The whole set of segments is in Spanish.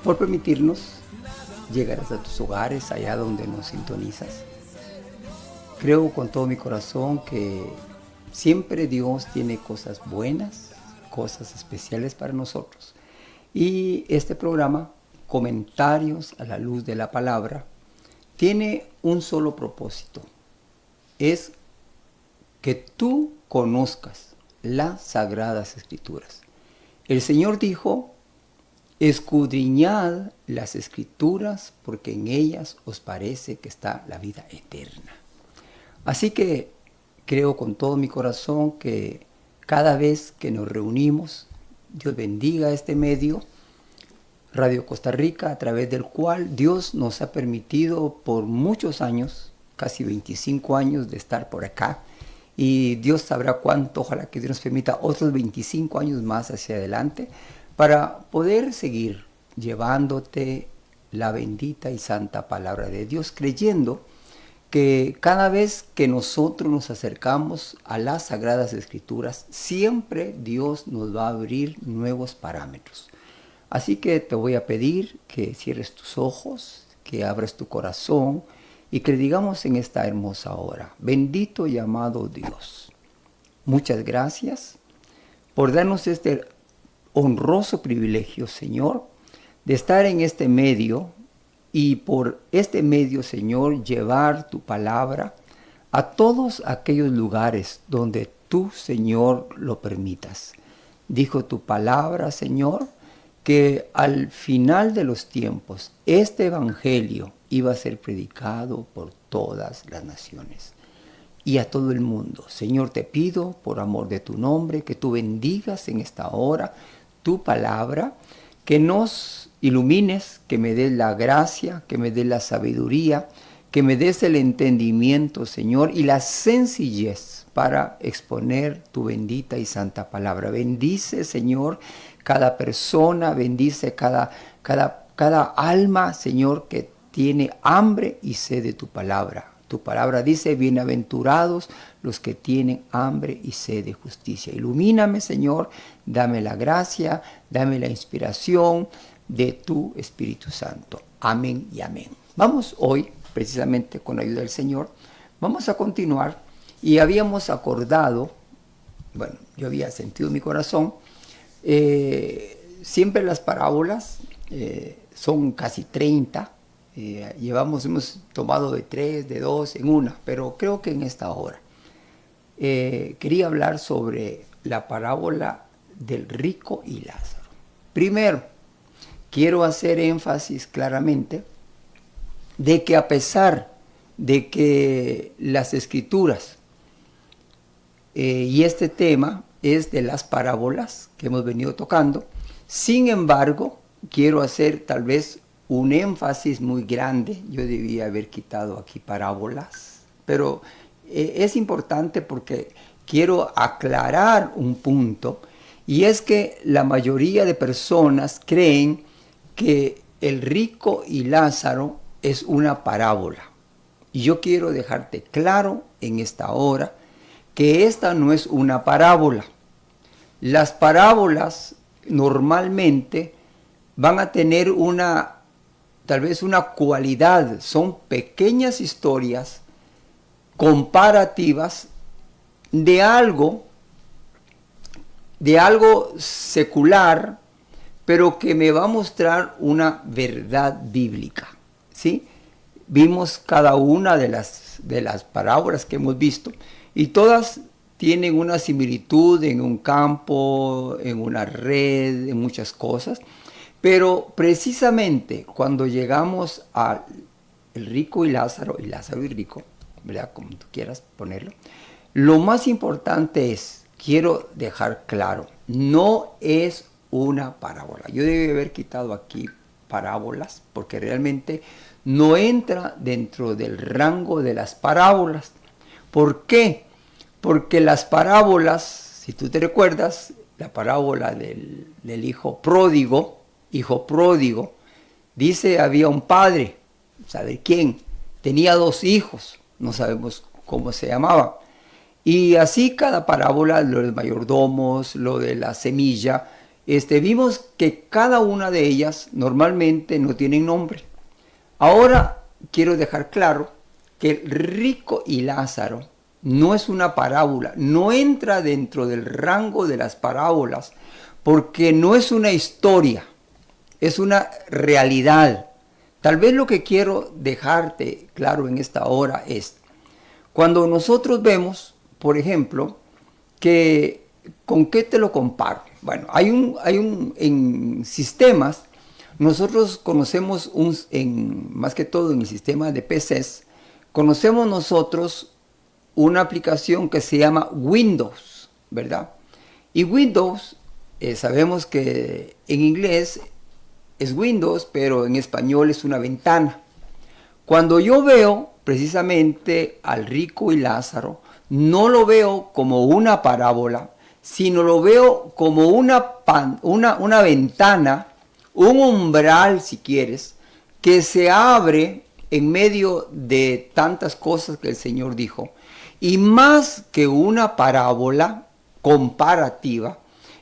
por permitirnos llegar hasta tus hogares, allá donde nos sintonizas. Creo con todo mi corazón que siempre Dios tiene cosas buenas, cosas especiales para nosotros. Y este programa, Comentarios a la Luz de la Palabra, tiene un solo propósito. Es que tú conozcas las Sagradas Escrituras. El Señor dijo: escudriñad las Escrituras, porque en ellas os parece que está la vida eterna. Así que creo con todo mi corazón que cada vez que nos reunimos, Dios bendiga este medio, Radio Costa Rica, a través del cual Dios nos ha permitido por muchos años, casi 25 años de estar por acá. Y Dios sabrá cuánto, ojalá que Dios nos permita otros 25 años más hacia adelante para poder seguir llevándote la bendita y santa palabra de Dios, creyendo que cada vez que nosotros nos acercamos a las Sagradas Escrituras, siempre Dios nos va a abrir nuevos parámetros. Así que te voy a pedir que cierres tus ojos, que abras tu corazón y que digamos en esta hermosa hora: bendito y amado Dios, muchas gracias por darnos este honroso privilegio, Señor, de estar en este medio y por este medio, Señor, llevar tu palabra a todos aquellos lugares donde tú, Señor, lo permitas. Dijo tu palabra, Señor, que al final de los tiempos este evangelio iba a ser predicado por todas las naciones y a todo el mundo. Señor, te pido por amor de tu nombre que tú bendigas en esta hora tu palabra, que nos ilumines, que me des la gracia, que me des la sabiduría, que me des el entendimiento, Señor, y la sencillez para exponer tu bendita y santa palabra. Bendice, Señor, cada persona, bendice cada alma, Señor, que tiene hambre y sed de tu palabra. Tu palabra dice: bienaventurados los que tienen hambre y sed de justicia. Ilumíname, Señor, dame la gracia, dame la inspiración de tu Espíritu Santo. Amén y amén. Vamos hoy, precisamente con la ayuda del Señor, vamos a continuar y habíamos acordado, bueno, yo había sentido en mi corazón, siempre las parábolas son casi 30. Hemos tomado de 3, de 2 en una, pero creo que en esta hora quería hablar sobre la parábola del rico y Lázaro. Primero, quiero hacer énfasis claramente de que a pesar de que las Escrituras y este tema es de las parábolas que hemos venido tocando, sin embargo, quiero hacer tal vez un énfasis muy grande. Yo debía haber quitado aquí parábolas, pero es importante porque quiero aclarar un punto, y es que la mayoría de personas creen que el rico y Lázaro es una parábola. Y yo quiero dejarte claro en esta hora que esta no es una parábola. Las parábolas normalmente van a tener tal vez una cualidad, son pequeñas historias comparativas de algo secular, pero que me va a mostrar una verdad bíblica, ¿sí? Vimos cada una de las parábolas que hemos visto y todas tienen una similitud en un campo, en una red, en muchas cosas. Pero precisamente cuando llegamos al rico y Lázaro y rico, ¿verdad? Como tú quieras ponerlo, lo más importante es, quiero dejar claro, no es una parábola. Yo debí haber quitado aquí parábolas porque realmente no entra dentro del rango de las parábolas. ¿Por qué? Porque las parábolas, si tú te recuerdas, la parábola del hijo pródigo, dice, había un padre, ¿sabe quién? Tenía 2 hijos, no sabemos cómo se llamaban. Y así cada parábola, lo de los mayordomos, lo de la semilla, vimos que cada una de ellas normalmente no tienen nombre. Ahora quiero dejar claro que el rico y Lázaro no es una parábola, no entra dentro del rango de las parábolas, porque no es una historia, es una realidad. Tal vez lo que quiero dejarte claro en esta hora es, cuando nosotros vemos, por ejemplo, que ¿con qué te lo comparo? Bueno, en sistemas, nosotros conocemos, más que todo en el sistema de PCs, conocemos nosotros una aplicación que se llama Windows, ¿verdad? Y Windows, sabemos que en inglés es Windows, pero en español es una ventana. Cuando yo veo precisamente al rico y Lázaro, no lo veo como una parábola, sino lo veo como una ventana, un umbral, si quieres, que se abre en medio de tantas cosas que el Señor dijo. Y más que una parábola comparativa,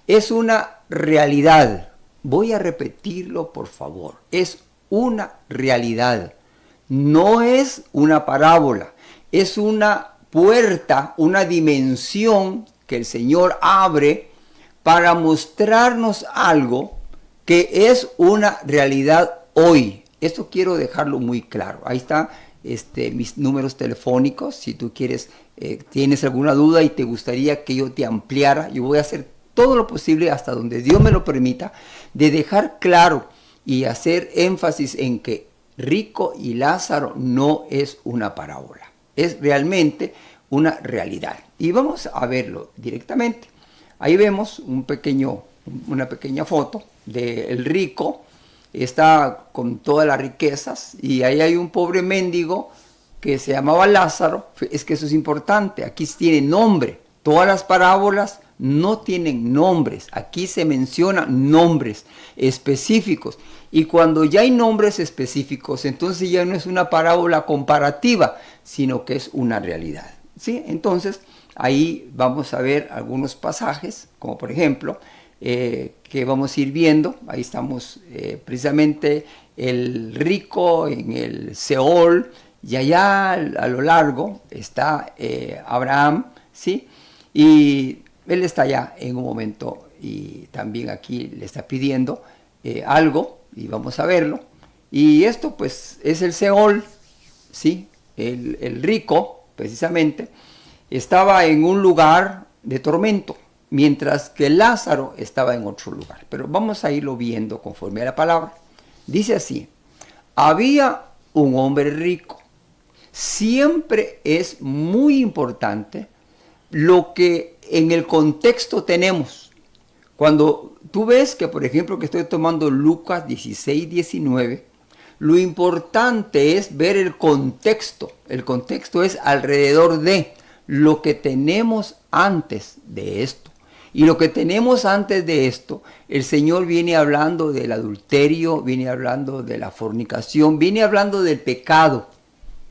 es una realidad. Voy a repetirlo, por favor. Es una realidad. No es una parábola. Es una puerta, una dimensión que el Señor abre para mostrarnos algo que es una realidad hoy. Esto quiero dejarlo muy claro. Ahí está mis números telefónicos. Si tú quieres, tienes alguna duda y te gustaría que yo te ampliara, yo voy a hacer todo lo posible hasta donde Dios me lo permita, de dejar claro y hacer énfasis en que rico y Lázaro no es una parábola. Es realmente una realidad. Y vamos a verlo directamente. Ahí vemos una pequeña foto del rico. Está con todas las riquezas y ahí hay un pobre mendigo que se llamaba Lázaro. Es que eso es importante, aquí tiene nombre. Todas las parábolas no tienen nombres, aquí se mencionan nombres específicos. Y cuando ya hay nombres específicos, entonces ya no es una parábola comparativa, sino que es una realidad, ¿sí? Entonces ahí vamos a ver algunos pasajes, como por ejemplo, que vamos a ir viendo. Ahí estamos precisamente el rico en el Seol, y allá a lo largo está Abraham, ¿sí? Y él está allá en un momento y también aquí le está pidiendo algo y vamos a verlo. Y esto pues es el Seol, ¿sí? El rico precisamente estaba en un lugar de tormento, mientras que Lázaro estaba en otro lugar. Pero vamos a irlo viendo conforme a la palabra. Dice así: había un hombre rico. Siempre es muy importante lo que en el contexto tenemos. Cuando tú ves que, por ejemplo, que estoy tomando Lucas 16, 19, lo importante es ver el contexto. El contexto es alrededor de lo que tenemos antes de esto. Y lo que tenemos antes de esto, el Señor viene hablando del adulterio, viene hablando de la fornicación, viene hablando del pecado,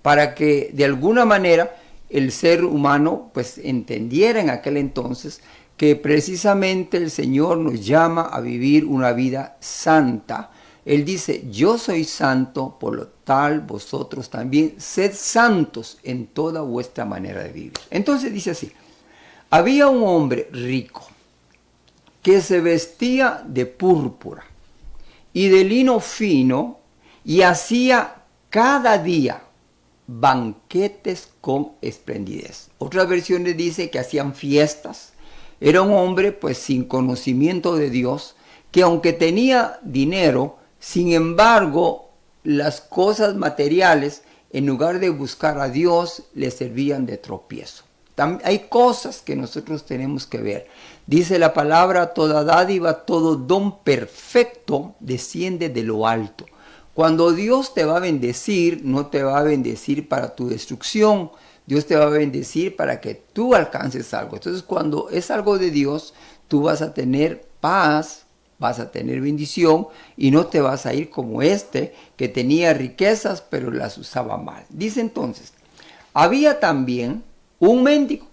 para que de alguna manera el ser humano pues entendiera en aquel entonces que precisamente el Señor nos llama a vivir una vida santa. Él dice: yo soy santo, por lo tal vosotros también sed santos en toda vuestra manera de vivir. Entonces dice así: había un hombre rico que se vestía de púrpura y de lino fino y hacía cada día banquetes con esplendidez. Otras versiones dicen que hacían fiestas. Era un hombre pues sin conocimiento de Dios, que aunque tenía dinero, sin embargo las cosas materiales, en lugar de buscar a Dios, le servían de tropiezo. Hay cosas que nosotros tenemos que ver. Dice la palabra: toda dádiva, todo don perfecto desciende de lo alto. Cuando Dios te va a bendecir, no te va a bendecir para tu destrucción. Dios te va a bendecir para que tú alcances algo. Entonces, cuando es algo de Dios, tú vas a tener paz, vas a tener bendición y no te vas a ir como que tenía riquezas pero las usaba mal. Dice entonces: había también un mendigo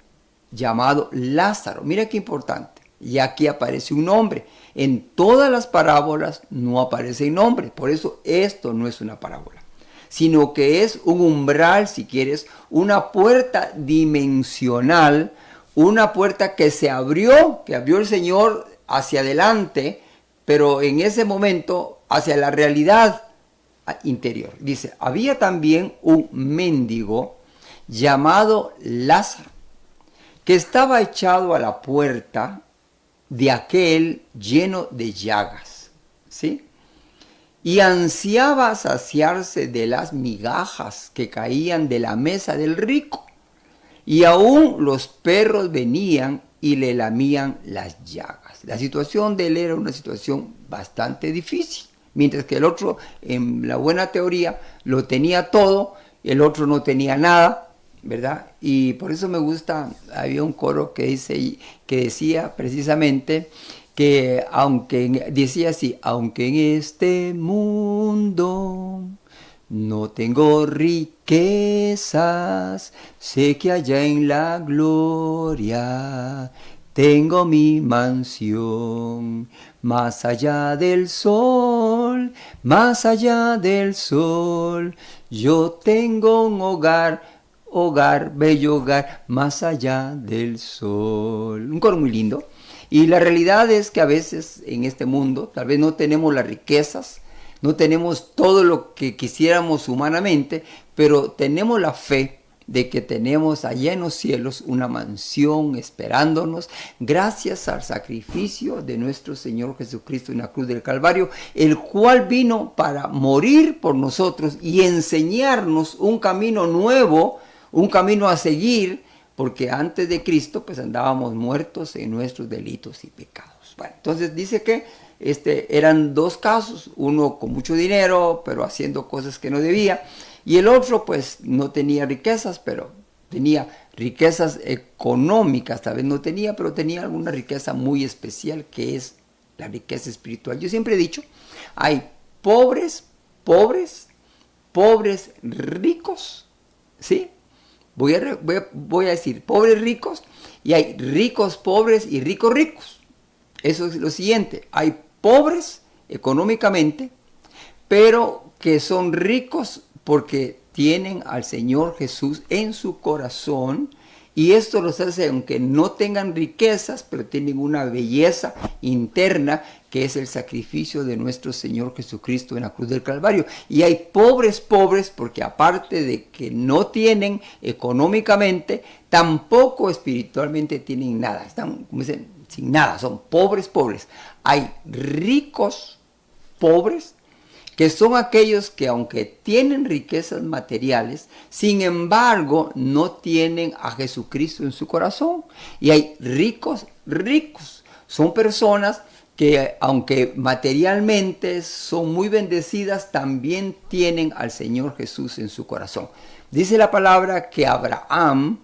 llamado Lázaro. Mira qué importante. Y aquí aparece un nombre. En todas las parábolas no aparece el nombre. Por eso esto no es una parábola, sino que es un umbral, si quieres, una puerta dimensional, una puerta que se abrió, que abrió el Señor hacia adelante, pero en ese momento hacia la realidad interior. Dice, había también un mendigo llamado Lázaro, que estaba echado a la puerta de aquel lleno de llagas, ¿sí? Y ansiaba saciarse de las migajas que caían de la mesa del rico. Y aún los perros venían y le lamían las llagas. La situación de él era una situación bastante difícil. Mientras que el otro, en la buena teoría, lo tenía todo, el otro no tenía nada, ¿verdad? Y por eso me gusta, había un coro que decía precisamente que decía así, aunque en este mundo no tengo riquezas, sé que allá en la gloria tengo mi mansión, más allá del sol, más allá del sol, yo tengo un hogar, bello hogar, más allá del sol. Un coro muy lindo. Y la realidad es que a veces en este mundo tal vez no tenemos las riquezas, no tenemos todo lo que quisiéramos humanamente, pero tenemos la fe de que tenemos allá en los cielos una mansión esperándonos gracias al sacrificio de nuestro Señor Jesucristo en la cruz del Calvario, el cual vino para morir por nosotros y enseñarnos un camino nuevo, un camino a seguir, porque antes de Cristo pues andábamos muertos en nuestros delitos y pecados. Bueno, entonces dice que eran dos casos, uno con mucho dinero pero haciendo cosas que no debía, y el otro pues no tenía riquezas, pero tenía riquezas económicas, tal vez no tenía, pero tenía alguna riqueza muy especial que es la riqueza espiritual. Yo siempre he dicho, hay pobres ricos, ¿sí? Voy a decir pobres ricos, y hay ricos pobres y ricos ricos. Eso es lo siguiente, hay pobres económicamente, pero que son ricos porque tienen al Señor Jesús en su corazón, y esto los hace, aunque no tengan riquezas, pero tienen una belleza interna que es el sacrificio de nuestro Señor Jesucristo en la cruz del Calvario. Y hay pobres porque aparte de que no tienen económicamente, tampoco espiritualmente tienen nada. Están, como dicen, sin nada, son pobres. Hay ricos pobres, que son aquellos que aunque tienen riquezas materiales, sin embargo no tienen a Jesucristo en su corazón. Y hay ricos, son personas que aunque materialmente son muy bendecidas, también tienen al Señor Jesús en su corazón. Dice la palabra que Abraham,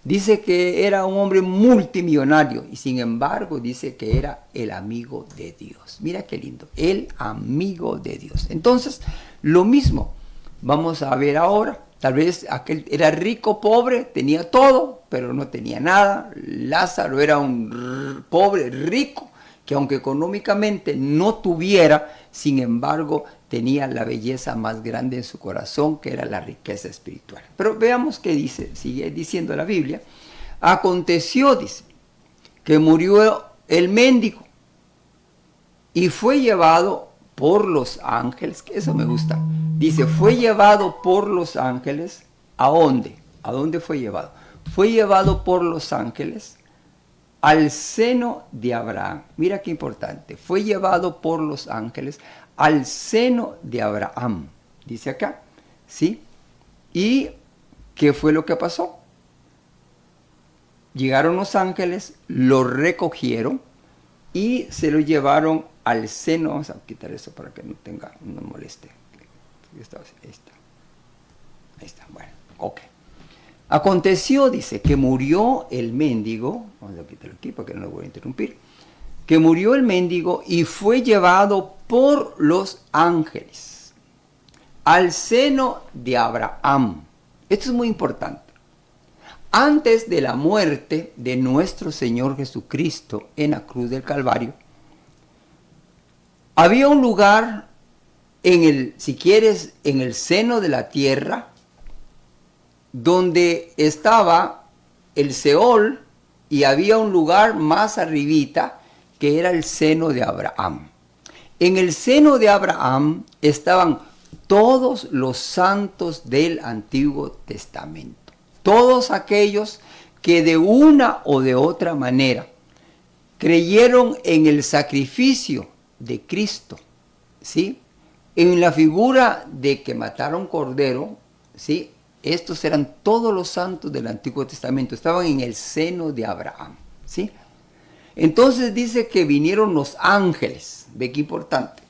dice que era un hombre multimillonario y sin embargo dice que era el amigo de Dios. Mira qué lindo, el amigo de Dios. Entonces, lo mismo vamos a ver ahora. Tal vez aquel era rico, pobre, tenía todo, pero no tenía nada. Lázaro era un pobre rico, que aunque económicamente no tuviera, sin embargo, tenía la belleza más grande en su corazón, que era la riqueza espiritual. Pero veamos qué dice, sigue diciendo la Biblia. Aconteció, dice, que murió el mendigo y fue llevado por los ángeles, que eso me gusta. Dice, fue llevado por los ángeles, ¿a dónde? ¿A dónde fue llevado? Fue llevado por los ángeles al seno de Abraham. Mira qué importante. Fue llevado por los ángeles al seno de Abraham. Dice acá, ¿sí? ¿Y qué fue lo que pasó? Llegaron los ángeles, lo recogieron y se lo llevaron al seno. Vamos a quitar eso para que no moleste. Ahí está, bueno, ok. Aconteció, dice, que murió el mendigo, vamos a quitarlo aquí para que no lo voy a interrumpir, que murió el mendigo y fue llevado por los ángeles al seno de Abraham. Esto es muy importante. Antes de la muerte de nuestro Señor Jesucristo en la cruz del Calvario, había un lugar si quieres, en el seno de la tierra, donde estaba el Seol, y había un lugar más arribita que era el seno de Abraham. En el seno de Abraham estaban todos los santos del Antiguo Testamento. Todos aquellos que de una o de otra manera creyeron en el sacrificio de Cristo, ¿sí? En la figura de que mataron cordero, ¿sí? Estos eran todos los santos del Antiguo Testamento, estaban en el seno de Abraham, ¿sí? Entonces dice que vinieron los ángeles, ve qué importante,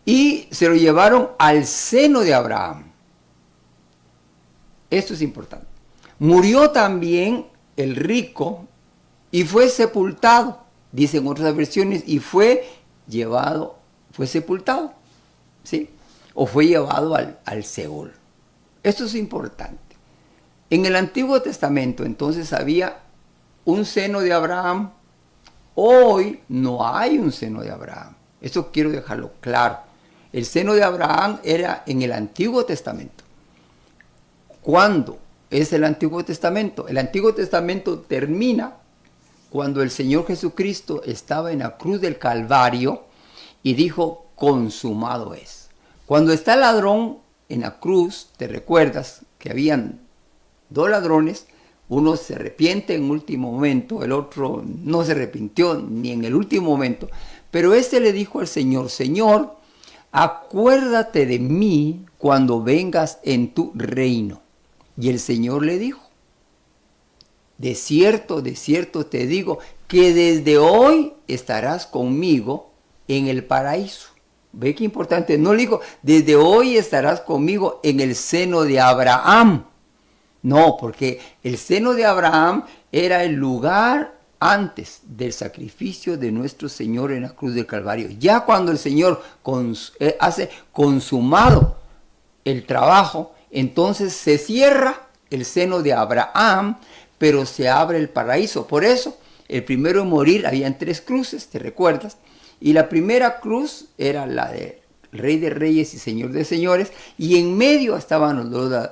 y se lo llevaron al seno de Abraham. Esto es importante. Murió también el rico y fue sepultado, dicen otras versiones, y fue sepultado, ¿sí? O fue llevado al Seol. Esto es importante. En el Antiguo Testamento entonces había un seno de Abraham. Hoy no hay un seno de Abraham. Esto quiero dejarlo claro. El seno de Abraham era en el Antiguo Testamento. ¿Cuándo es el Antiguo Testamento? El Antiguo Testamento termina cuando el Señor Jesucristo estaba en la cruz del Calvario y dijo, consumado es. Cuando está el ladrón en la cruz, te recuerdas que habían dos ladrones, uno se arrepiente en último momento, el otro no se arrepintió ni en el último momento, pero este le dijo al Señor, Señor, acuérdate de mí cuando vengas en tu reino. Y el Señor le dijo, de cierto te digo, que desde hoy estarás conmigo en el paraíso. ¿Ve qué importante? No le dijo, desde hoy estarás conmigo en el seno de Abraham. No, porque el seno de Abraham era el lugar antes del sacrificio de nuestro Señor en la cruz del Calvario. Ya cuando el Señor hace consumado el trabajo, entonces se cierra el seno de Abraham, pero se abre el paraíso. Por eso, el primero en morir, habían 3 cruces, ¿te recuerdas? Y la primera cruz era la de Rey de Reyes y Señor de Señores, y en medio estaban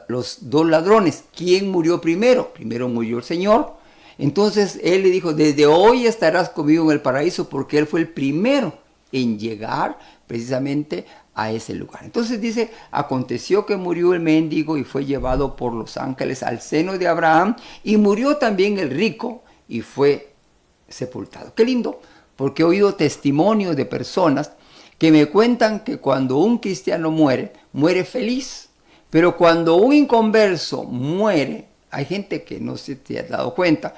los dos ladrones. ¿Quién murió primero? Primero murió el Señor. Entonces él le dijo, desde hoy estarás conmigo en el paraíso, porque él fue el primero en llegar precisamente a ese lugar. Entonces dice, aconteció que murió el mendigo y fue llevado por los ángeles al seno de Abraham, y murió también el rico y fue sepultado. Qué lindo, porque he oído testimonios de personas que me cuentan que cuando un cristiano muere, muere feliz, pero cuando un inconverso muere, hay gente que no se te ha dado cuenta,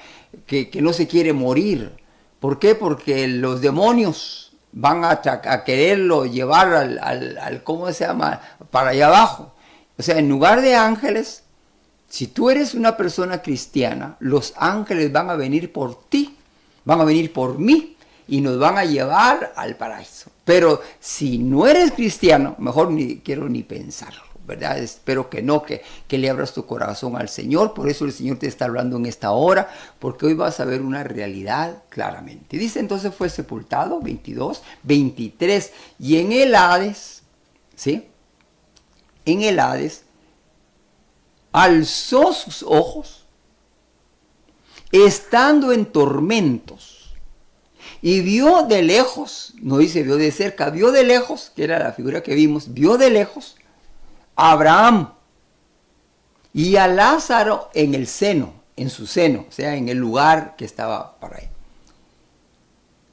que no se quiere morir. ¿Por qué? Porque los demonios van a quererlo llevar al ¿cómo se llama? Para allá abajo. O sea, en lugar de ángeles, si tú eres una persona cristiana, los ángeles van a venir por ti, van a venir por mí y nos van a llevar al paraíso. Pero si no eres cristiano, mejor ni quiero ni pensarlo, ¿verdad? Espero que no, que le abras tu corazón al Señor. Por eso el Señor te está hablando en esta hora, porque hoy vas a ver una realidad claramente. Dice, entonces fue sepultado, 22, 23, y en el Hades, ¿sí? En el Hades, alzó sus ojos, estando en tormentos, y vio de lejos, no dice vio de cerca, vio de lejos, que era la figura que vimos, vio de lejos a Abraham y a Lázaro en el seno, en su seno, o sea, en el lugar que estaba para él.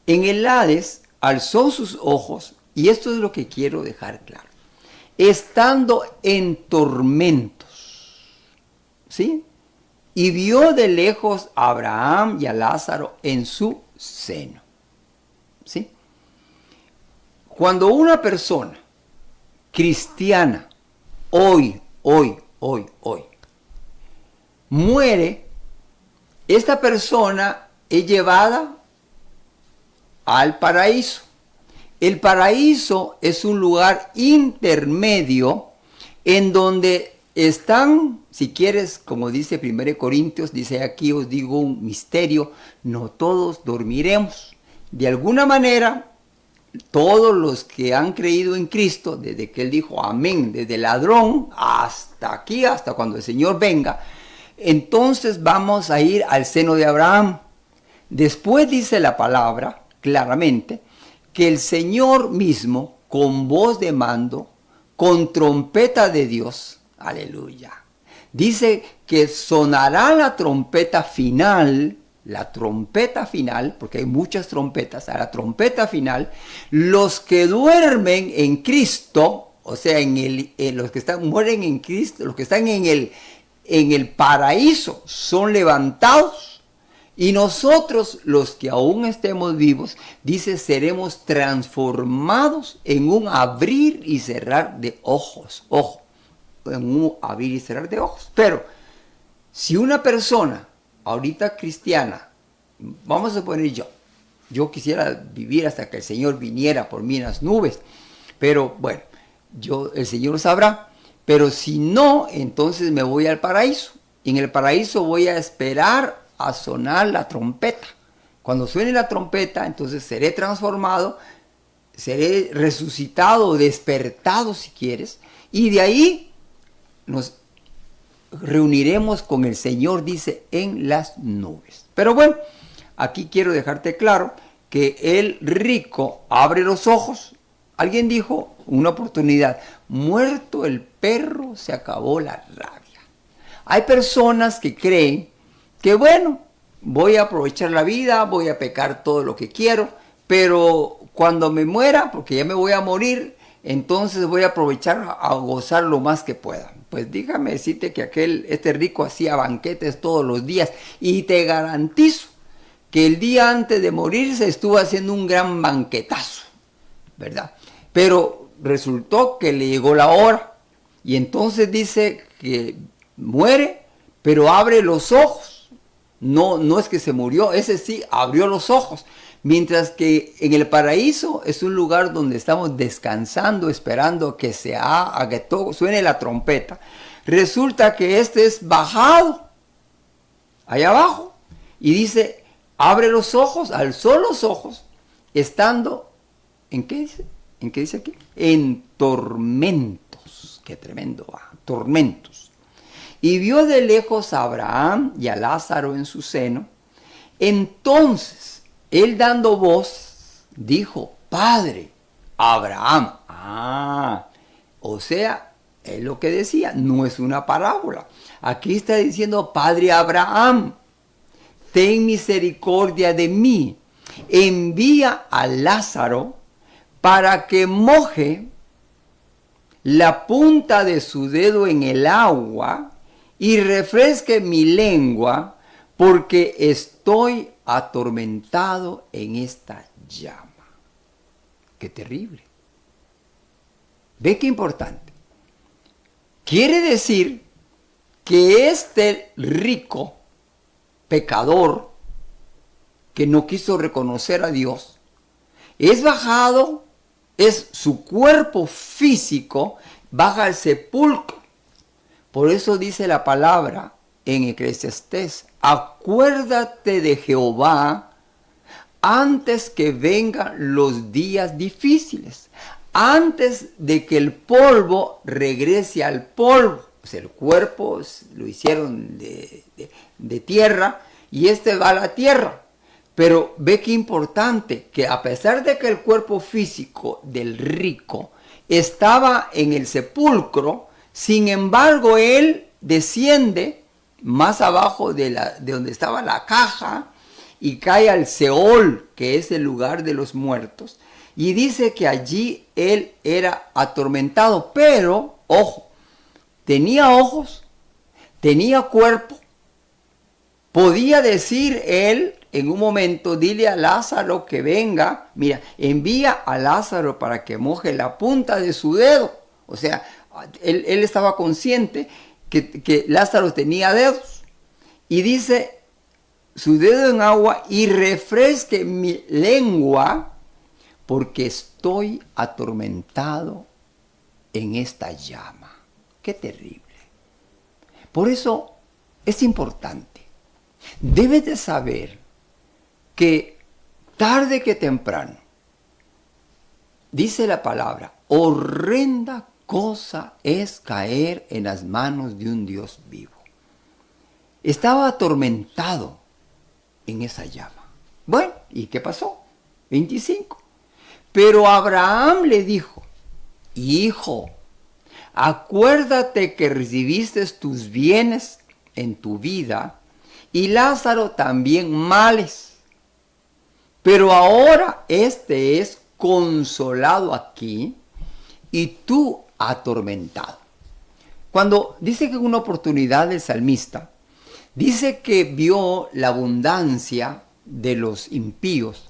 En el Hades alzó sus ojos, y esto es lo que quiero dejar claro, estando en tormentos, ¿sí? Y vio de lejos a Abraham y a Lázaro en su seno. ¿Sí? Cuando una persona cristiana hoy muere, esta persona es llevada al paraíso. El paraíso es un lugar intermedio en donde están, si quieres, como dice 1 Corintios, dice aquí os digo un misterio, no todos dormiremos. De alguna manera, todos los que han creído en Cristo, desde que Él dijo amén, desde el ladrón hasta aquí, hasta cuando el Señor venga, entonces vamos a ir al seno de Abraham. Después dice la palabra claramente que el Señor mismo, con voz de mando, con trompeta de Dios, aleluya, dice que sonará la trompeta final, porque hay muchas trompetas, a la trompeta final, los que duermen en Cristo, o sea, los que mueren en Cristo, los que están en el paraíso, son levantados. Y nosotros, los que aún estemos vivos, dice, seremos transformados en un abrir y cerrar de ojos. Ojo, en un abrir y cerrar de ojos. Pero, si una persona, ahorita cristiana, vamos a poner yo quisiera vivir hasta que el Señor viniera por mí en las nubes. Pero, bueno, el Señor sabrá. Pero si no, entonces me voy al paraíso. Y en el paraíso voy a esperar a sonar la trompeta. Cuando suene la trompeta, entonces seré transformado, seré resucitado, despertado si quieres, y de ahí nos reuniremos con el Señor, dice, en las nubes. Pero bueno, aquí quiero dejarte claro que el rico abre los ojos. Alguien dijo, una oportunidad, muerto el perro, se acabó la rabia. Hay personas que creen que bueno, voy a aprovechar la vida, voy a pecar todo lo que quiero, pero cuando me muera, porque ya me voy a morir, entonces voy a aprovechar a gozar lo más que pueda. Pues déjame decirte que este rico hacía banquetes todos los días y te garantizo que el día antes de morirse estuvo haciendo un gran banquetazo, ¿verdad? Pero resultó que le llegó la hora y entonces dice que muere, pero abre los ojos. No es que se murió, ese sí abrió los ojos. Mientras que en el paraíso es un lugar donde estamos descansando, esperando que a que todo suene la trompeta. Resulta que este es bajado allá abajo y dice, abre los ojos, alzó los ojos, estando, ¿en qué dice? ¿En qué dice aquí? En tormentos. Qué tremendo, tormentos. Y vio de lejos a Abraham y a Lázaro en su seno. Entonces, él dando voz, dijo, Padre, Abraham. O sea, es lo que decía, no es una parábola. Aquí está diciendo, Padre Abraham, ten misericordia de mí. Envía a Lázaro para que moje la punta de su dedo en el agua y refresque mi lengua, porque estoy atormentado en esta llama. Qué terrible. ¿Ve qué importante? Quiere decir que este rico pecador que no quiso reconocer a Dios, es bajado, es su cuerpo físico, baja al sepulcro. Por eso dice la palabra en Eclesiastés, acuérdate de Jehová antes que vengan los días difíciles, antes de que el polvo regrese al polvo. O sea, el cuerpo lo hicieron de tierra y este va a la tierra. Pero ve qué importante, que a pesar de que el cuerpo físico del rico estaba en el sepulcro, sin embargo, él desciende más abajo de donde estaba la caja y cae al Seol, que es el lugar de los muertos. Y dice que allí él era atormentado, pero, ojo, tenía ojos, tenía cuerpo, podía decir él en un momento, dile a Lázaro que venga, mira, envía a Lázaro para que moje la punta de su dedo. O sea, él estaba consciente que Lázaro tenía dedos. Y dice, su dedo en agua y refresque mi lengua, porque estoy atormentado en esta llama. Qué terrible. Por eso es importante. Debes de saber que tarde que temprano, dice la palabra, horrenda cosa es caer en las manos de un Dios vivo. Estaba atormentado en esa llama. Bueno, ¿y qué pasó? 25. Pero Abraham le dijo, hijo, acuérdate que recibiste tus bienes en tu vida y Lázaro también males. Pero ahora este es consolado aquí y tú atormentado. Cuando dice que en una oportunidad el salmista dice que vio la abundancia de los impíos,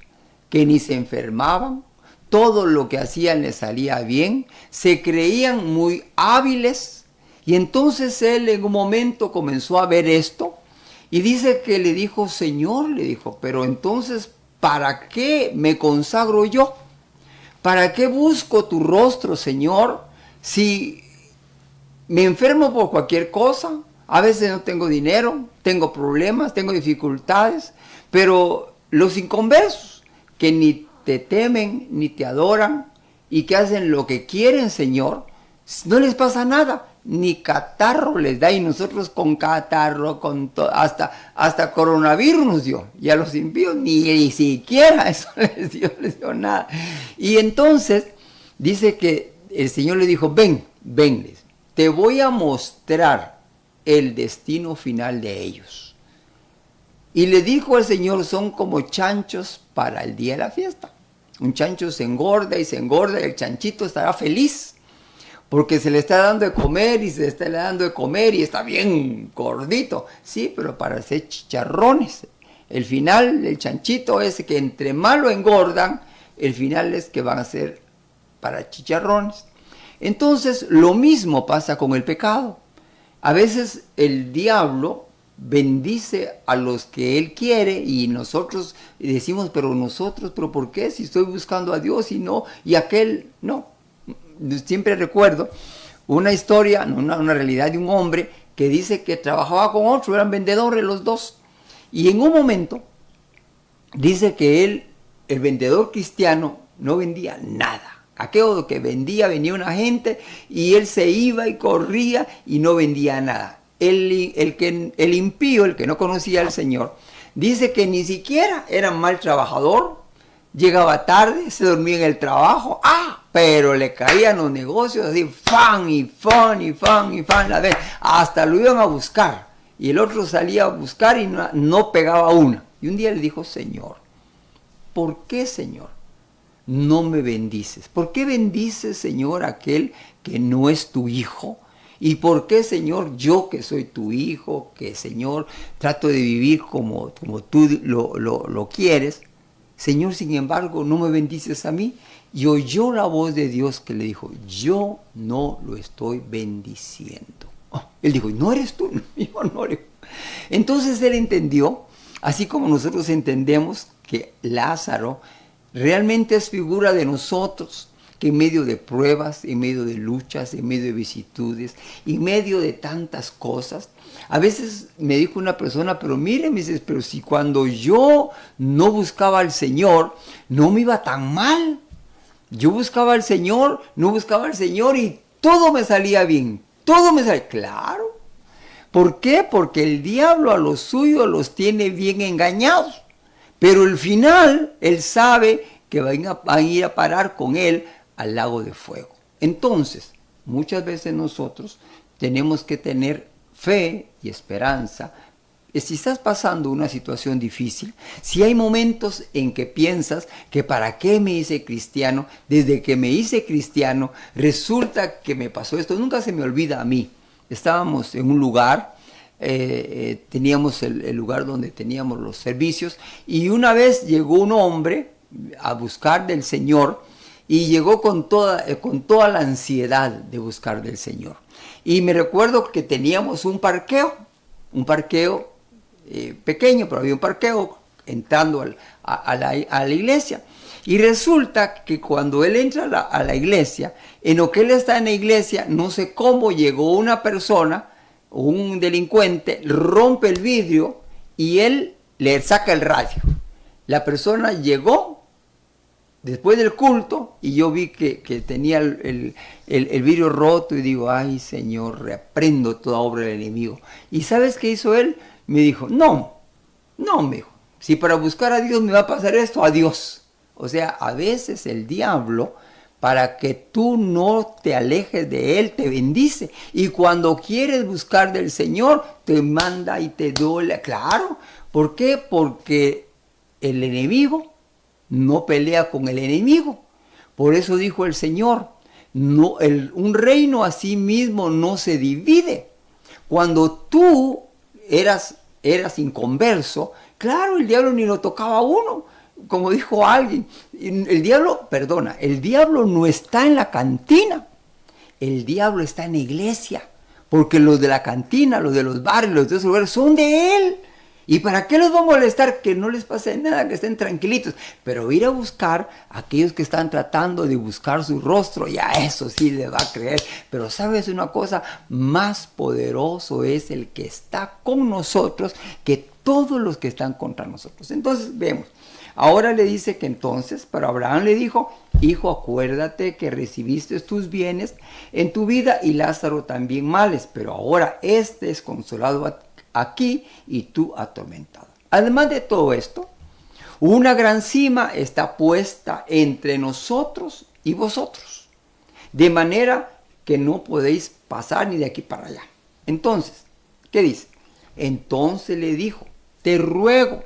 que ni se enfermaban, todo lo que hacían les salía bien, se creían muy hábiles, y entonces él en un momento comenzó a ver esto, y dice que le dijo, Señor, le dijo, pero entonces, ¿para qué me consagro yo? ¿Para qué busco tu rostro, Señor? Si me enfermo por cualquier cosa, a veces no tengo dinero, tengo problemas, tengo dificultades, pero los inconversos que ni te temen ni te adoran y que hacen lo que quieren, Señor, no les pasa nada, ni catarro les da, y nosotros con catarro, hasta coronavirus nos dio, y a los impíos ni siquiera eso les dio nada. Y entonces dice que el Señor le dijo, ven, te voy a mostrar el destino final de ellos. Y le dijo el Señor, son como chanchos para el día de la fiesta. Un chancho se engorda y el chanchito estará feliz porque se le está dando de comer y se le está dando de comer y está bien gordito. Sí, pero para hacer chicharrones. El final, el chanchito es que entre más lo engordan, el final es que van a ser para chicharrones. Entonces, lo mismo pasa con el pecado. A veces el diablo bendice a los que él quiere y nosotros decimos, pero ¿por qué? Si estoy buscando a Dios y no, y aquel no. Siempre recuerdo una historia, una realidad de un hombre que dice que trabajaba con otro, eran vendedores los dos. Y en un momento dice que el vendedor cristiano, no vendía nada. Aquello que venía una gente y él se iba y corría y no vendía nada. El impío, el que no conocía al Señor, dice que ni siquiera era mal trabajador, llegaba tarde, se dormía en el trabajo, pero le caían los negocios así, hasta lo iban a buscar. Y el otro salía a buscar y no pegaba una. Y un día le dijo, Señor, ¿por qué, Señor, no me bendices? ¿Por qué bendices, Señor, aquel que no es tu hijo? ¿Y por qué, Señor, yo que soy tu hijo, que, Señor, trato de vivir como tú lo quieres? Señor, sin embargo, no me bendices a mí. Y oyó la voz de Dios que le dijo, yo no lo estoy bendiciendo. Él dijo, ¿no eres tú? Yo no eres. Entonces él entendió, así como nosotros entendemos que Lázaro realmente es figura de nosotros, que en medio de pruebas, en medio de luchas, en medio de vicisitudes, en medio de tantas cosas, a veces me dijo una persona, pero mire, me dice, pero si cuando yo no buscaba al Señor, no me iba tan mal. Yo buscaba al Señor, no buscaba al Señor y todo me salía bien, todo me salía, claro. ¿Por qué? Porque el diablo a los suyos los tiene bien engañados. Pero al final, él sabe que van a ir a parar con él al lago de fuego. Entonces, muchas veces nosotros tenemos que tener fe y esperanza. Si estás pasando una situación difícil, si hay momentos en que piensas que ¿para qué me hice cristiano? Desde que me hice cristiano, resulta que me pasó esto. Nunca se me olvida a mí. Estábamos en un lugar, teníamos el lugar donde teníamos los servicios, y una vez llegó un hombre a buscar del Señor y llegó con toda la ansiedad de buscar del Señor. Y me recuerdo que teníamos un parqueo pequeño, pero había un parqueo entrando a la iglesia. Y resulta que cuando él entra a la iglesia, en lo que él está en la iglesia, no sé cómo llegó una persona un delincuente rompe el vidrio y él le saca el radio. La persona llegó después del culto y yo vi que tenía el vidrio roto y digo, ay Señor, reprendo toda obra del enemigo. ¿Y sabes qué hizo él? Me dijo, no, me dijo, si para buscar a Dios me va a pasar esto, a Dios. O sea, a veces el diablo, para que tú no te alejes de él, te bendice. Y cuando quieres buscar del Señor, te manda y te duele. Claro, ¿por qué? Porque el enemigo no pelea con el enemigo. Por eso dijo el Señor, no, un reino a sí mismo no se divide. Cuando tú eras inconverso, claro, el diablo ni lo tocaba a uno. Como dijo alguien, el diablo no está en la cantina, el diablo está en la iglesia, porque los de la cantina, los de los bares, los de esos lugares son de él. ¿Y para qué los va a molestar? Que no les pase nada, que estén tranquilitos. Pero ir a buscar a aquellos que están tratando de buscar su rostro, ya eso sí les va a creer. Pero ¿sabes una cosa? Más poderoso es el que está con nosotros que todos los que están contra nosotros. Entonces vemos. Ahora le dice que entonces, pero Abraham le dijo, hijo, acuérdate que recibiste tus bienes en tu vida y Lázaro también males, pero ahora este es consolado aquí y tú atormentado. Además de todo esto, una gran cima está puesta entre nosotros y vosotros, de manera que no podéis pasar ni de aquí para allá. Entonces, ¿qué dice? Entonces le dijo, te ruego,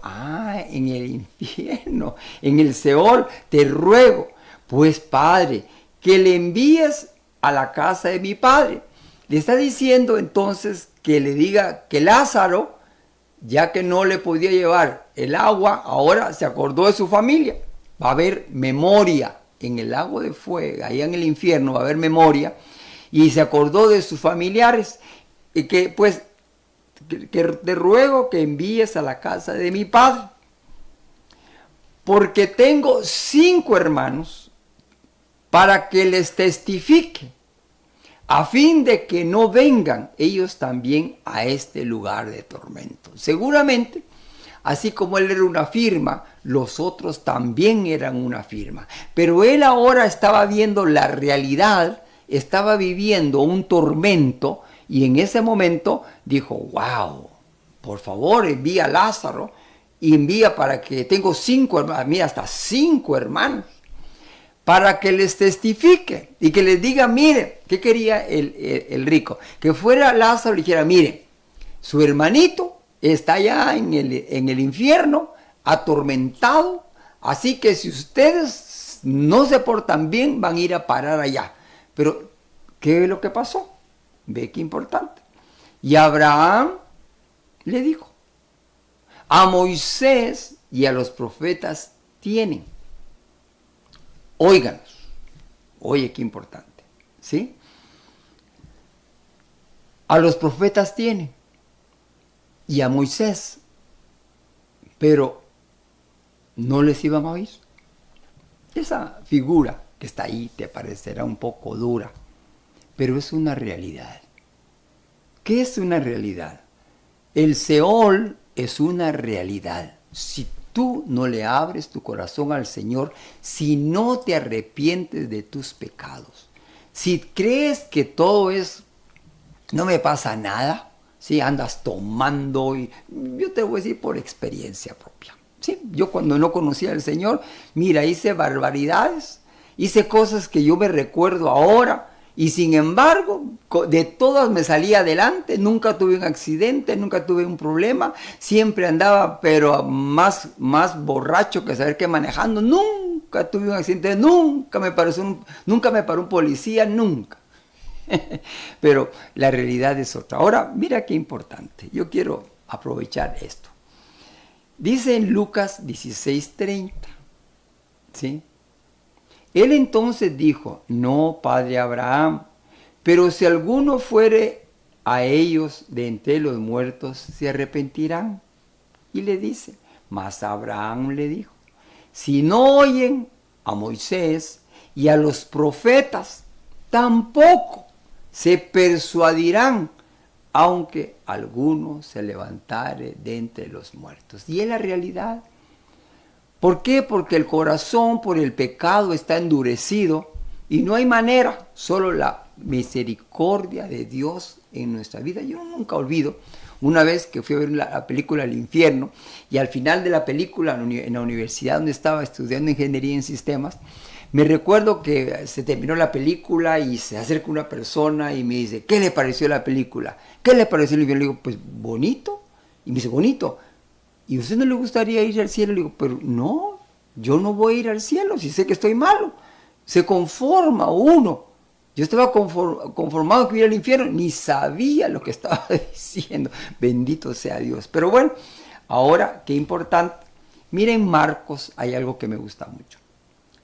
en el infierno, en el Seol, te ruego, pues Padre, que le envíes a la casa de mi padre. Le está diciendo entonces que le diga que Lázaro, ya que no le podía llevar el agua, ahora se acordó de su familia. Va a haber memoria en el lago de fuego, allá en el infierno va a haber memoria, y se acordó de sus familiares, y que pues que te ruego que envíes a la casa de mi padre, porque tengo 5 hermanos, para que les testifique, a fin de que no vengan ellos también a este lugar de tormento. Seguramente, así como él era una firma, los otros también eran una firma. Pero él ahora estaba viendo la realidad, estaba viviendo un tormento, y en ese momento dijo, wow, por favor envía a Lázaro, y envía para que tengo 5 hermanos, mira, hasta 5 hermanos, para que les testifique y que les diga, mire, ¿qué quería el rico? Que fuera Lázaro y dijera, mire, su hermanito está allá en el infierno, atormentado, así que si ustedes no se portan bien, van a ir a parar allá. Pero, ¿qué es lo que pasó? Ve qué importante. Y Abraham le dijo, a Moisés y a los profetas tienen. Óiganos. Oye, qué importante. ¿Sí? A los profetas tienen. Y a Moisés. Pero no les iban a oír. Esa figura que está ahí te parecerá un poco dura, pero es una realidad. ¿Qué es una realidad? El Seol es una realidad. Si tú no le abres tu corazón al Señor, si no te arrepientes de tus pecados, si crees que todo es, no me pasa nada, si andas tomando, y yo te voy a decir por experiencia propia. Sí, yo cuando no conocía al Señor, mira, hice barbaridades, hice cosas que yo me recuerdo ahora, y sin embargo, de todas me salí adelante, nunca tuve un accidente, nunca tuve un problema, siempre andaba, pero más borracho que saber que manejando, nunca tuve un accidente, nunca me paró un policía, nunca. Pero la realidad es otra. Ahora, mira qué importante, yo quiero aprovechar esto. Dice en Lucas 16:30, ¿sí? Él entonces dijo, no, padre Abraham, pero si alguno fuere a ellos de entre los muertos, se arrepentirán. Y le dice, mas Abraham le dijo, si no oyen a Moisés y a los profetas, tampoco se persuadirán, aunque alguno se levantare de entre los muertos. Y es la realidad. ¿Por qué? Porque el corazón por el pecado está endurecido y no hay manera, solo la misericordia de Dios en nuestra vida. Yo nunca olvido una vez que fui a ver la película El Infierno, y al final de la película, en la universidad donde estaba estudiando ingeniería en sistemas, me recuerdo que se terminó la película y se acerca una persona y me dice, ¿qué le pareció la película? ¿Qué le pareció el infierno? Le digo, pues bonito. Y me dice, bonito. ¿Y a usted no le gustaría ir al cielo? Le digo, pero no, yo no voy a ir al cielo si sé que estoy malo. Se conforma uno. Yo estaba conformado que iba al infierno, ni sabía lo que estaba diciendo. Bendito sea Dios. Pero bueno, ahora, qué importante. Miren Marcos, hay algo que me gusta mucho.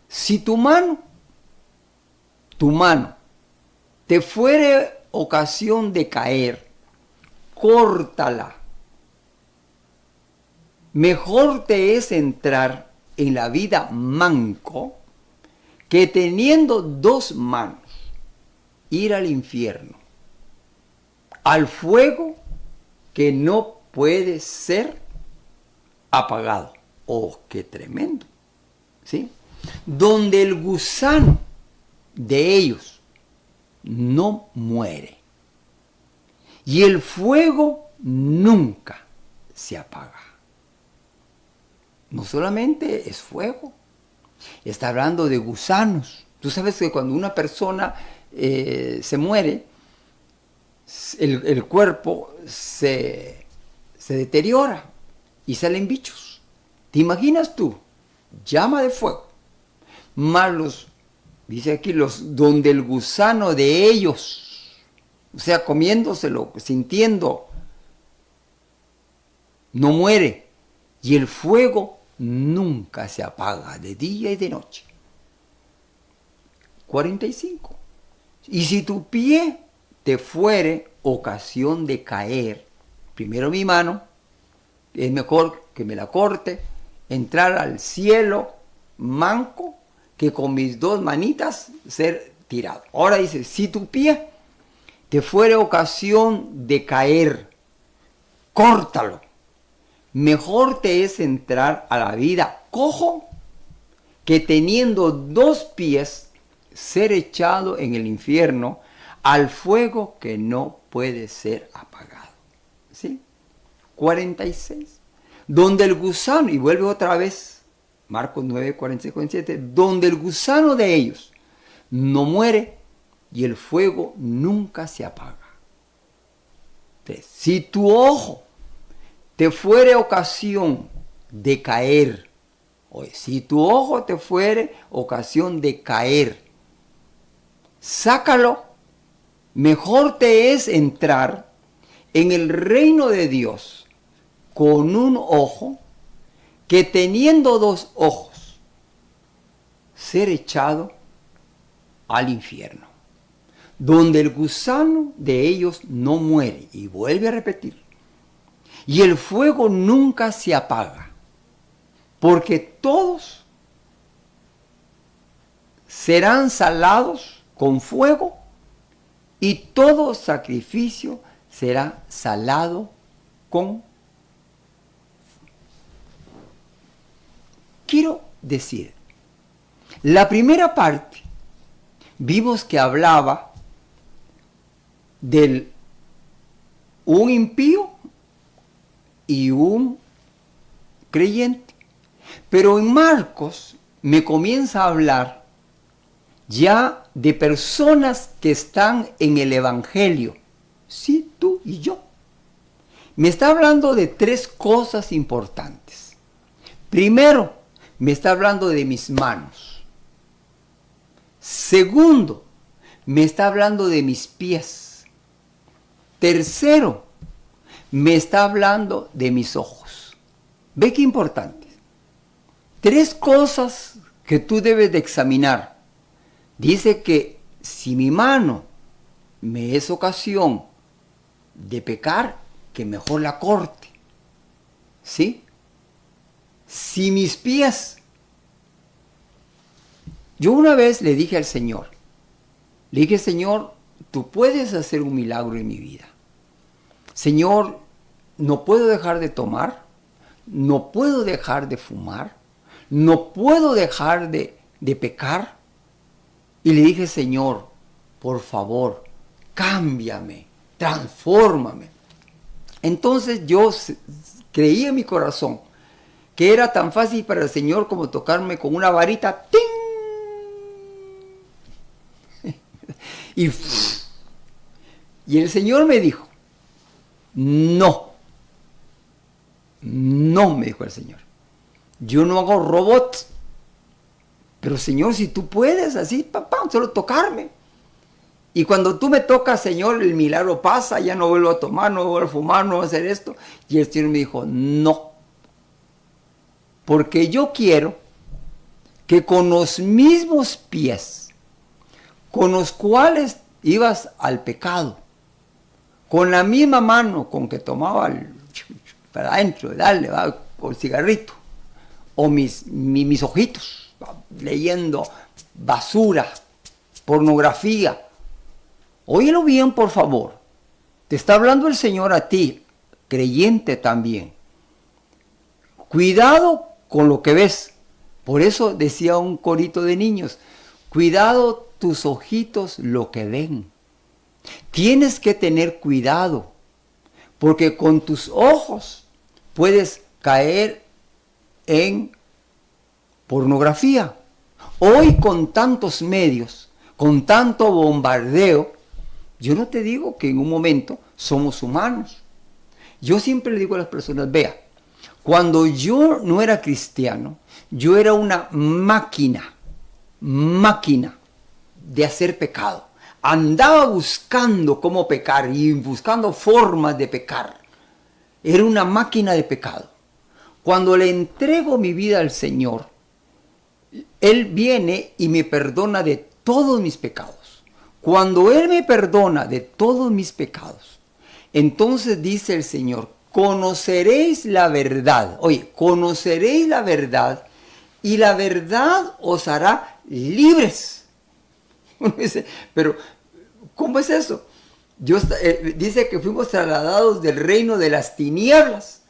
Si tu mano, te fuere ocasión de caer, córtala. Mejor te es entrar en la vida manco que teniendo dos manos ir al infierno, al fuego que no puede ser apagado. ¡Oh, qué tremendo! ¿Sí? Donde el gusano de ellos no muere y el fuego nunca se apaga. No solamente es fuego, está hablando de gusanos. Tú sabes que cuando una persona se muere, el cuerpo se deteriora y salen bichos. ¿Te imaginas tú? Llama de fuego, más dice aquí, donde el gusano de ellos, o sea, comiéndoselo, sintiendo, no muere, y el fuego nunca se apaga de día y de noche. 45. Y si tu pie te fuere ocasión de caer, primero mi mano, es mejor que me la corte, entrar al cielo manco, que con mis dos manitas ser tirado. Ahora dice, si tu pie te fuere ocasión de caer, córtalo. Mejor te es entrar a la vida cojo que teniendo dos pies ser echado en el infierno al fuego que no puede ser apagado. ¿Sí? 46. Donde el gusano, y vuelve otra vez, Marcos 9, 46, 47, donde el gusano de ellos no muere y el fuego nunca se apaga. 3. Si tu ojo te fuere ocasión de caer, si tu ojo te fuere ocasión de caer, sácalo. Mejor te es entrar en el reino de Dios con un ojo que teniendo dos ojos ser echado al infierno, donde el gusano de ellos no muere, y vuelve a repetir, y el fuego nunca se apaga, porque todos serán salados con fuego y todo sacrificio será salado con. Quiero decir, la primera parte vimos que hablaba de un impío y un creyente. Pero en Marcos me comienza a hablar ya de personas que están en el Evangelio. Sí, tú y yo. Me está hablando de tres cosas importantes. Primero, me está hablando de mis manos. Segundo, me está hablando de mis pies. Tercero, me está hablando de mis ojos. ¿Ve qué importante? Tres cosas que tú debes de examinar. Dice que si mi mano me es ocasión de pecar, que mejor la corte. ¿Sí? Si mis pies. Yo una vez le dije al Señor, Señor, tú puedes hacer un milagro en mi vida. Señor, no puedo dejar de tomar, no puedo dejar de fumar, no puedo dejar de pecar. Y le dije, Señor, por favor, cámbiame, transfórmame. Entonces yo creí en mi corazón que era tan fácil para el Señor como tocarme con una varita, ¡ting! Y el Señor me dijo, no, me dijo el Señor, yo no hago robots, pero Señor, si tú puedes, así, papá, solo tocarme. Y cuando tú me tocas, Señor, el milagro pasa, ya no vuelvo a tomar, no vuelvo a fumar, no vuelvo a hacer esto. Y el Señor me dijo, no, porque yo quiero que con los mismos pies con los cuales ibas al pecado, con la misma mano con que tomaba para adentro, darle, ¿va? O el cigarrito, o mis ojitos, ¿va? Leyendo basura, pornografía. Óyelo bien, por favor. Te está hablando el Señor a ti, creyente también. Cuidado con lo que ves. Por eso decía un corito de niños, cuidado tus ojitos lo que ven. Tienes que tener cuidado, porque con tus ojos puedes caer en pornografía. Hoy con tantos medios, con tanto bombardeo, yo no te digo que en un momento somos humanos. Yo siempre le digo a las personas, vea, cuando yo no era cristiano, yo era una máquina de hacer pecado. Andaba buscando cómo pecar y buscando formas de pecar. Era una máquina de pecado. Cuando le entrego mi vida al Señor, Él viene y me perdona de todos mis pecados. Cuando Él me perdona de todos mis pecados, entonces dice el Señor, conoceréis la verdad. Oye, conoceréis la verdad y la verdad os hará libres. Uno dice, pero ¿cómo es eso? Dice que fuimos trasladados del reino de las tinieblas,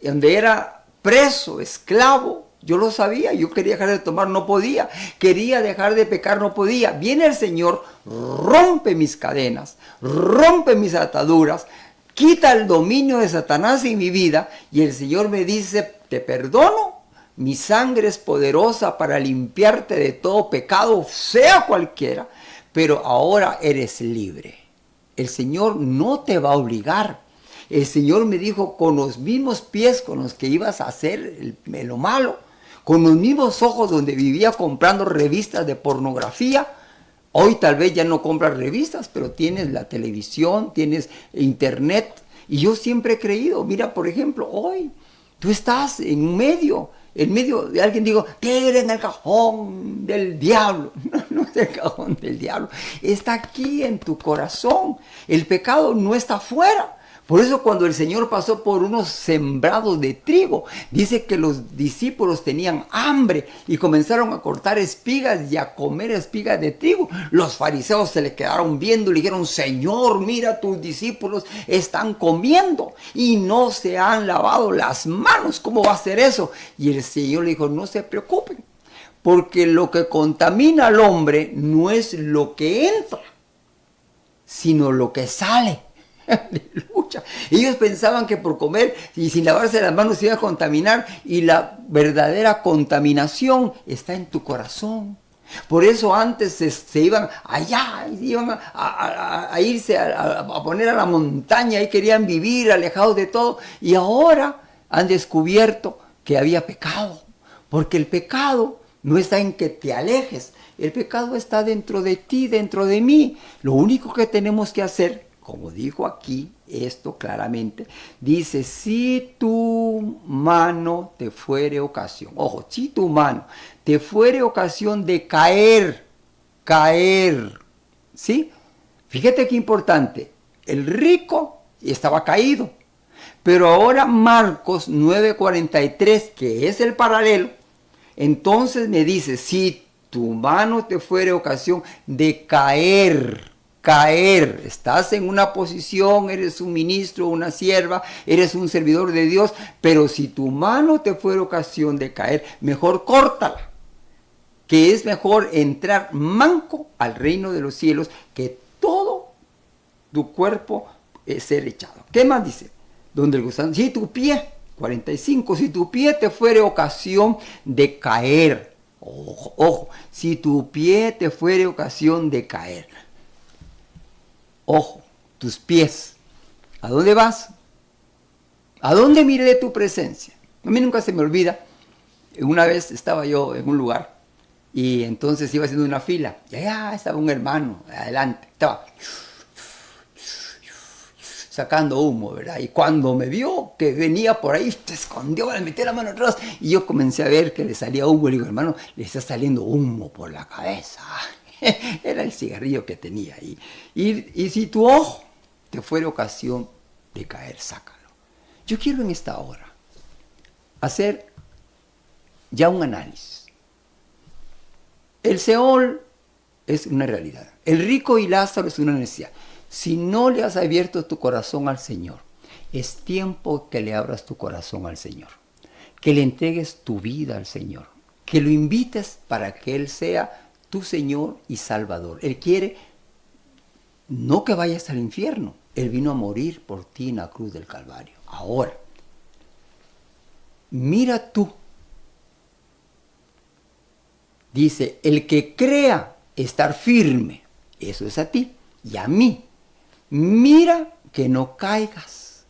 donde era preso, esclavo. Yo lo sabía, yo quería dejar de tomar, no podía. Quería dejar de pecar, no podía. Viene el Señor, rompe mis cadenas, rompe mis ataduras, quita el dominio de Satanás en mi vida, y el Señor me dice, te perdono. Mi sangre es poderosa para limpiarte de todo pecado, sea cualquiera, pero ahora eres libre. El Señor no te va a obligar. El Señor me dijo, con los mismos pies con los que ibas a hacer lo malo, con los mismos ojos donde vivía comprando revistas de pornografía, hoy tal vez ya no compras revistas, pero tienes la televisión, tienes internet. Y yo siempre he creído, mira, por ejemplo, hoy tú estás en medio de alguien, digo, tira en el cajón del diablo. No es el cajón del diablo, está aquí en tu corazón. El pecado no está afuera. Por eso cuando el Señor pasó por unos sembrados de trigo, dice que los discípulos tenían hambre y comenzaron a cortar espigas y a comer espigas de trigo. Los fariseos se le quedaron viendo y le dijeron, Señor, mira, tus discípulos están comiendo y no se han lavado las manos. ¿Cómo va a ser eso? Y el Señor le dijo, no se preocupen, porque lo que contamina al hombre no es lo que entra, sino lo que sale. Aleluya. Ellos pensaban que por comer y sin lavarse las manos se iba a contaminar, y la verdadera contaminación está en tu corazón. Por eso antes se iban allá, iban a irse a poner a la montaña y querían vivir alejados de todo, y ahora han descubierto que había pecado, porque el pecado no está en que te alejes, el pecado está dentro de ti, dentro de mí. Lo único que tenemos que hacer, como dijo aquí esto claramente, dice, si tu mano te fuere ocasión, ojo, si tu mano te fuere ocasión de caer, ¿sí? Fíjate qué importante, el rico estaba caído, pero ahora Marcos 9:43, que es el paralelo, entonces me dice, si tu mano te fuere ocasión de caer, caer. Estás en una posición, eres un ministro, una sierva, eres un servidor de Dios, pero si tu mano te fuera ocasión de caer, mejor córtala. Que es mejor entrar manco al reino de los cielos que todo tu cuerpo ser echado. ¿Qué más dice? Donde el gusano, si tu pie, 45, si tu pie te fuere ocasión de caer, ojo, ojo, si tu pie te fuere ocasión de caer, ojo, tus pies, ¿a dónde vas? ¿A dónde miré tu presencia? A mí nunca se me olvida, una vez estaba yo en un lugar y entonces iba haciendo una fila y allá estaba un hermano, adelante, estaba sacando humo, ¿verdad? Y cuando me vio que venía por ahí, se escondió, le metió la mano atrás y yo comencé a ver que le salía humo. Le digo, hermano, le está saliendo humo por la cabeza. Era el cigarrillo que tenía ahí. Y si tu ojo te fuera ocasión de caer, sácalo. Yo quiero en esta hora hacer ya un análisis. El Seol es una realidad. El rico y Lázaro es una necesidad. Si no le has abierto tu corazón al Señor, es tiempo que le abras tu corazón al Señor, que le entregues tu vida al Señor, que lo invites para que Él sea tu Señor y Salvador. Él quiere no que vayas al infierno, Él vino a morir por ti en la cruz del Calvario. Ahora, mira tú, dice, el que crea estar firme, eso es a ti y a mí. Mira que no caigas.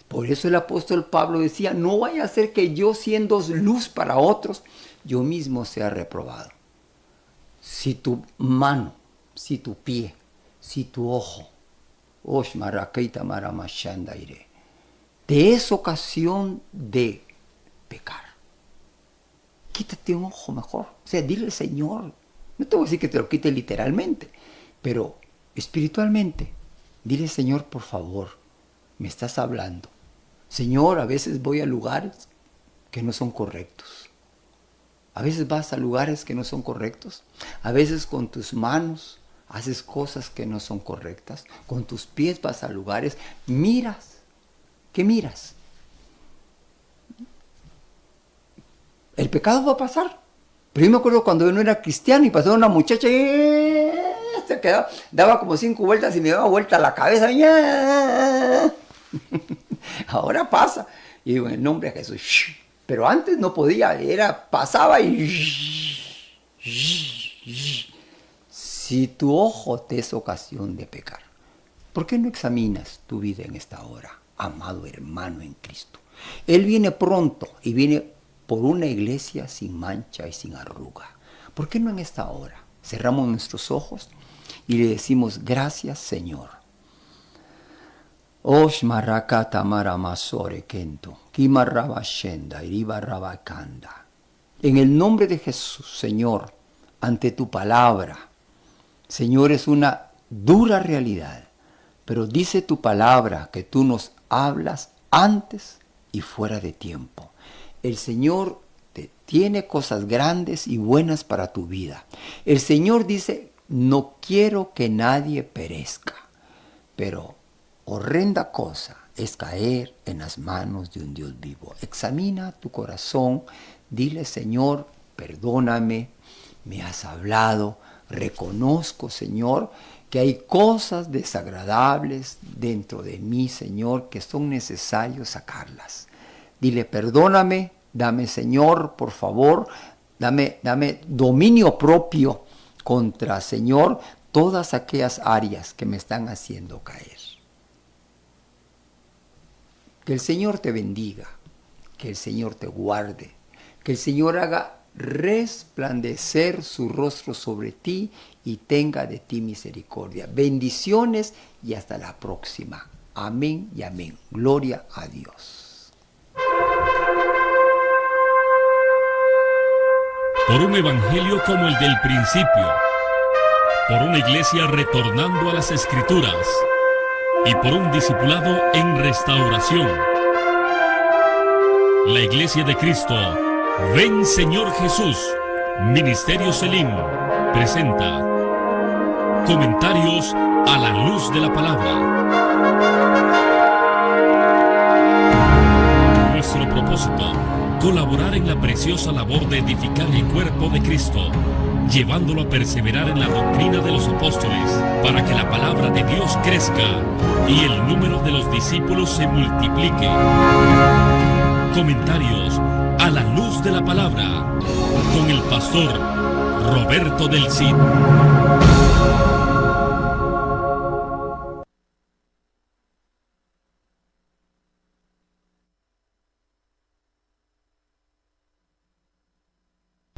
Por eso el apóstol Pablo decía, no vaya a ser que yo siendo luz para otros, yo mismo sea reprobado. Si tu mano, si tu pie, si tu ojo, te es ocasión de pecar, quítate un ojo mejor. O sea, dile al Señor, no te voy a decir que te lo quite literalmente, pero espiritualmente, dile, Señor, por favor, me estás hablando. Señor, a veces voy a lugares que no son correctos. A veces vas a lugares que no son correctos. A veces con tus manos haces cosas que no son correctas. Con tus pies vas a lugares, miras. ¿Qué miras? El pecado va a pasar. Pero yo me acuerdo cuando yo no era cristiano y pasó una muchacha y se quedaba, daba como 5 vueltas y me daba vuelta la cabeza. Ahora pasa. Y digo, en el nombre de Jesús. Pero antes no podía, pasaba y... Si tu ojo te es ocasión de pecar, ¿por qué no examinas tu vida en esta hora, amado hermano en Cristo? Él viene pronto y viene por una iglesia sin mancha y sin arruga. ¿Por qué no en esta hora cerramos nuestros ojos y le decimos, gracias Señor? Osh marakata maramasore kento, kimarabashenda iribarabakanda. En el nombre de Jesús, Señor, ante tu palabra, Señor, es una dura realidad, pero dice tu palabra que tú nos hablas antes y fuera de tiempo. El Señor tiene cosas grandes y buenas para tu vida. El Señor dice, no quiero que nadie perezca, pero horrenda cosa es caer en las manos de un Dios vivo. Examina tu corazón, dile, Señor, perdóname, me has hablado, reconozco, Señor, que hay cosas desagradables dentro de mí, Señor, que son necesarios sacarlas. Dile, perdóname, dame, Señor, por favor, dame dominio propio contra, Señor, todas aquellas áreas que me están haciendo caer. Que el Señor te bendiga, que el Señor te guarde, que el Señor haga resplandecer su rostro sobre ti y tenga de ti misericordia. Bendiciones y hasta la próxima. Amén y amén. Gloria a Dios. Por un evangelio como el del principio, por una iglesia retornando a las Escrituras y por un discipulado en restauración. La Iglesia de Cristo, Ven Señor Jesús, Ministerio Selim, presenta Comentarios a la luz de la palabra. Nuestro propósito: colaborar en la preciosa labor de edificar el cuerpo de Cristo, llevándolo a perseverar en la doctrina de los apóstoles, para que la palabra de Dios crezca y el número de los discípulos se multiplique. Comentarios a la luz de la palabra, con el pastor Roberto del Cid.